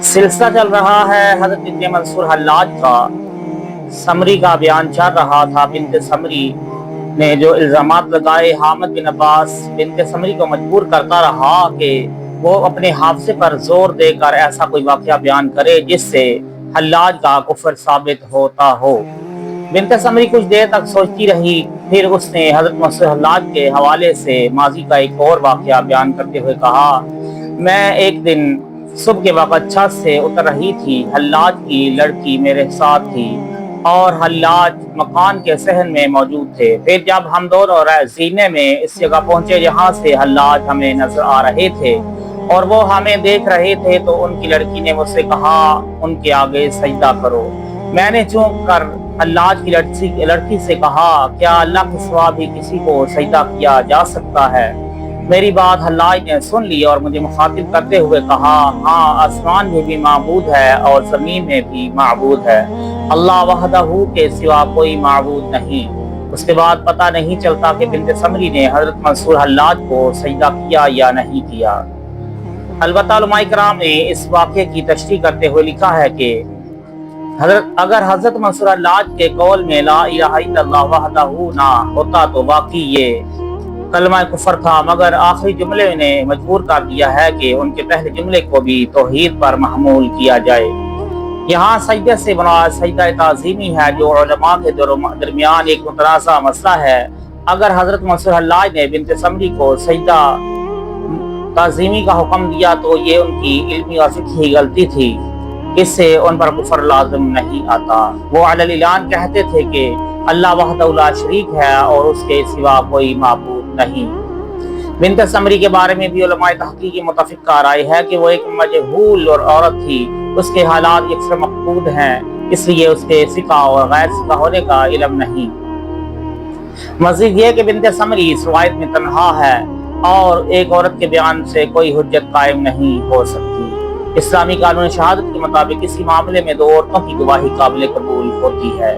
सिलसिला चल रहा है हजरत इब्न मंसूर हल्लाज का। समरी का बयान चल रहा था। बिन्त समरी ने जो इल्जामात लगाए, हामिद बिन अब्बास बिन्त समरी को मजबूर करता रहा कि वो अपने हाफजे पर जोर देकर ऐसा कोई वाकया बयान करे जिससे हल्लाज का कुफर साबित होता हो। बिन्त समरी कुछ देर तक सोचती रही, फिर उसने हजरत मंसूर हल्लाज के हवाले से माजी का एक और वाकया बयान करते हुए कहा, मैं एक दिन सुबह के वक्त छत से उतर रही थी। हल्लाज की लड़की मेरे साथ थी और हल्लाज मकान के सहन में मौजूद थे। फिर जब हम दोनों जीने में इस जगह पहुंचे जहां से हल्लाज हमें नजर आ रहे थे और वो हमें देख रहे थे, तो उनकी लड़की ने मुझसे कहा, उनके आगे सजदा करो। मैंने चूक कर हल्लाज की लड़की से कहा, क्या अल्लाह के सिवा भी किसी को सजदा किया जा सकता है? मेरी बात हल्लाज ने सुन ली और मुझे मुखातिब करते हुए कहा, हाँ, आसमान में भी माबूद है और जमीन में भी माबूद है। अल्लाह वहदहू के सिवा कोई माबूद नहीं। उसके बाद पता नहीं चलता कि बिन्त समरी ने हजरत मंसूर हल्लाज को सजदा किया या नहीं किया। अलबत्ता उलमाए किराम ने इस वाक़े की तशरीह करते हुए लिखा है कि अगर हजरत मंसूर हल्लाज के कौल में ला इलाहा इल्लल्लाह वहदहू ना होता तो वाकई ये कलमा कुफर था, मगर आखिरी जुमले ने मजबूर कर दिया है कि उनके पहले जुमले को भी तौहीद पर महमूल किया जाए। यहाँ सजदे से मुराद सजदा ताज़ीमी है, जो उलमा के दरमियान एक मुतनाज़ा मसला है। अगर हजरत मंसूर हल्लाज ने बिन्त समरी को सजदा ताज़ीमी का हुक्म दिया तो ये उनकी इल्मी और फ़िक़ही गलती थी, इससे उन पर कुफर लाज़िम नहीं आता। वो अलल ऐलान कहते थे कि अल्लाह वहदहू ला शरीक है और उसके सिवा कोई माबूद नहीं। बिन्त समरी के बारे में भी उलमाए तहक़ीक़ की मुतफ़िक़ा राय है कि वो एक मजहूल और औरत थी। उसके हालात अक्सर मक़बूल हैं, इसलिए उसके फ़िक़ा और गैर फ़िक़ा होने का इल्म नहीं। मज़ीद ये कि बिन्त समरी इस रवायत में तन्हा है और एक औरत के बयान से कोई हुज्जत कायम नहीं हो सकती। इस्लामी कानून शहादत के मुताबिक किसी मामले में दो औरतों की गवाही काबिल कबूल होती है।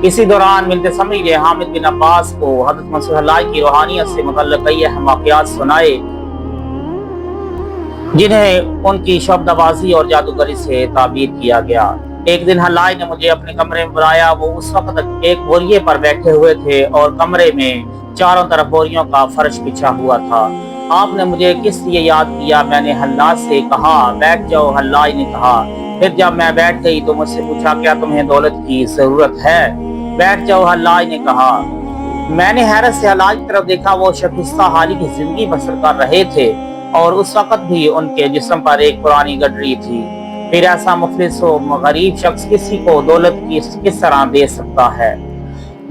इसी दौरान बिन्त समरी ने हामिद बिन अब्बास को हजरत मंसूर हल्लाज की रूहानियत से मुतल्लिक़ कई अहम वाक़यात सुनाए, जिन्हें उनकी शब्दबाजी और जादूगरी से ताबीर किया गया। एक दिन हल्लाज ने मुझे अपने कमरे में बुलाया। वो उस वक्त एक बोरिये पर बैठे हुए थे और कमरे में चारों तरफ बोरियों का फर्श बिछा हुआ था। आपने मुझे किस लिए याद किया? मैंने हल्लाज से कहा। बैठ जाओ, हल्लाज ने कहा। फिर जब मैं बैठ गई तो मुझसे पूछा, क्या तुम्हें दौलत की जरूरत है? बैठ जाओ, हल्लाज ने कहा। मैंने हैरत से हल्लाज की तरफ देखा। वो शकिस्ता हाली की जिंदगी बसर कर रहे थे और उस वक्त भी उनके जिस्म पर एक पुरानी गडरी थी। फिर ऐसा मुफलिस व गरीब शख्स किसी को दौलत किस तरह दे सकता है?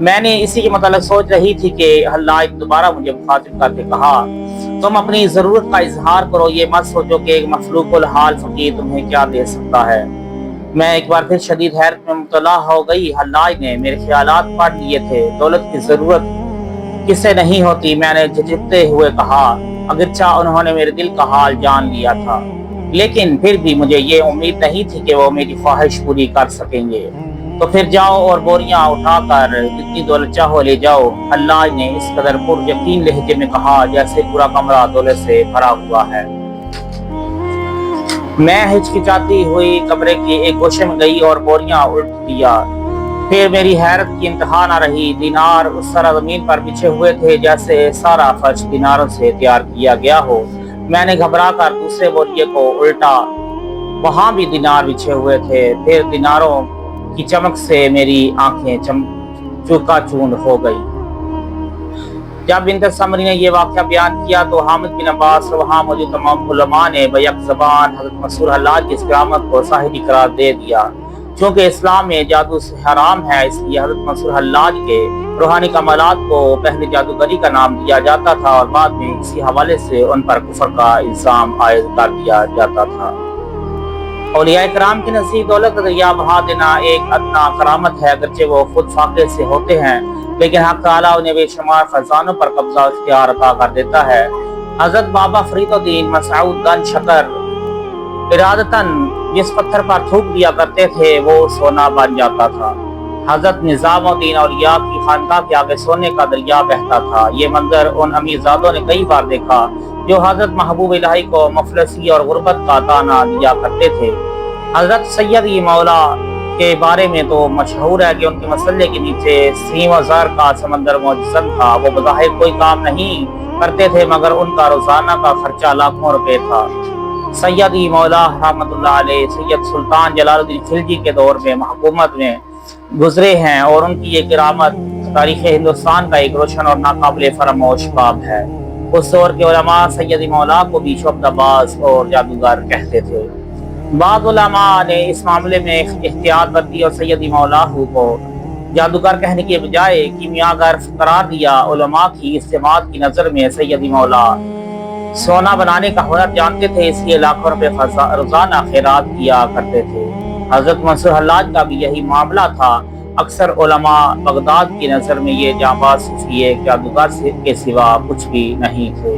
मैंने इसी के मतलब सोच रही थी कि हल्लाज दोबारा मुझे मुखातिब करके कहा, तुम अपनी जरूरत का इजहार करो, ये मत सोचो कि एक मखलूकुल हाल फकीर तुम्हें क्या दे सकता है। मैं एक बार फिर शदीद हैरत में मुब्तला हो गई। हल्लाज ने मेरे ख्यालात पढ़ लिए थे। दौलत की जरूरत किसे नहीं होती, मैंने झिझकते हुए कहा, अगरचा उन्होंने मेरे दिल का हाल जान लिया था, लेकिन फिर भी मुझे ये उम्मीद नहीं थी कि वो मेरी ख्वाहिश पूरी कर सकेंगे। तो फिर जाओ और बोरियां उठाकर जितनी दौलत चाहो ले जाओ। हल्लाज ने इस कदर पुर यकीन लहजे में कहा जैसे पूरा कमरा दौलत से भरा हुआ है। मैं हिचकिचाती हुई कमरे के एक गोशे में गई और बोरियां उल्ट दिया। फिर मेरी हैरत की इंतहा न रही। दिनार उस तरह जमीन पर बिछे हुए थे जैसे सारा फर्श दिनारों से तैयार किया गया हो। मैंने घबरा कर दूसरे बोरिये को उल्टा, वहां भी दिनार बिछे हुए थे। फिर दिनारों की चमक से मेरी आंखें चूकाचूंध हो गई। जब बिन्त समरी ने यह वाक़या बयान किया तो हामिद बिन अब्बास वहाँ मौजूद तमाम उलमा ने बैक ज़बान हज़रत मंसूर हल्लाज की इस करामत को साहिरी करार दे दिया। चूँकि इस्लाम में जादू हराम है, इसलिए हज़रत मंसूर हल्लाज के रूहानी कमालात को पहले जादूगरी का नाम दिया जाता था और बाद में इसी हवाले से उन पर कुफर का इल्ज़ाम आयद कर दिया जाता था। औलिया किराम की नज़दीक दौलत का दरिया बहा देना एक अदना करामत है, अगरचे वो खुद फाके से होते हैं, लेकिन हक़ ताला उन्हें बेशुमार खजानों पर कब्जा इख्तियार अता कर देता है। हजरत बाबा फरीदुद्दीन मसऊद गन शकर इरादतन जिस पत्थर पर थूक दिया करते थे वो सोना बन जाता था। हजरत निजामुद्दीन औलिया की खानका के आगे सोने का दरिया बहता था। ये मंजर उन अमीरजादों ने कई बार देखा। جو حضرت محبوب الہی کو مفلسی اور غربت کا طعنہ دیا کرتے تھے۔ حضرت سیدی مولا کے بارے میں تو مشہور ہے کہ ان کے مسلے کے نیچے سیم و زر کا سمندر موجود تھا۔ وہ بظاہر کوئی کام نہیں کرتے تھے مگر ان کا روزانہ کا خرچہ لاکھوں روپے تھا۔ سیدی مولا رحمۃ اللہ علیہ سید سلطان جلال الدین خلجی کے دور میں حکومت میں گزرے ہیں اور ان کی یہ کرامت تاریخ ہندوستان کا ایک روشن اور ناقابل فراموش باب ہے۔ اس دور کے علماء سیدی مولا کو بھی شعبدہ باز اور جادوگر کہتے تھے۔ بعض علماء نے اس معاملے میں احتیاط برتی اور سیدی مولا کو جادوگر کہنے کے بجائے کیمیاگر قرار دیا۔ علماء کی استماعت کی نظر میں سیدی مولا سونا بنانے کا ہنر جانتے تھے، اس لیے لاکھوں روپے روزانہ خیرات کیا کرتے تھے۔ حضرت منصور حلاج کا بھی یہی معاملہ تھا۔ اکثر علماء بغداد کی نظر میں یہ جانباز صوفی جادوگر کے سوا کچھ بھی نہیں تھے۔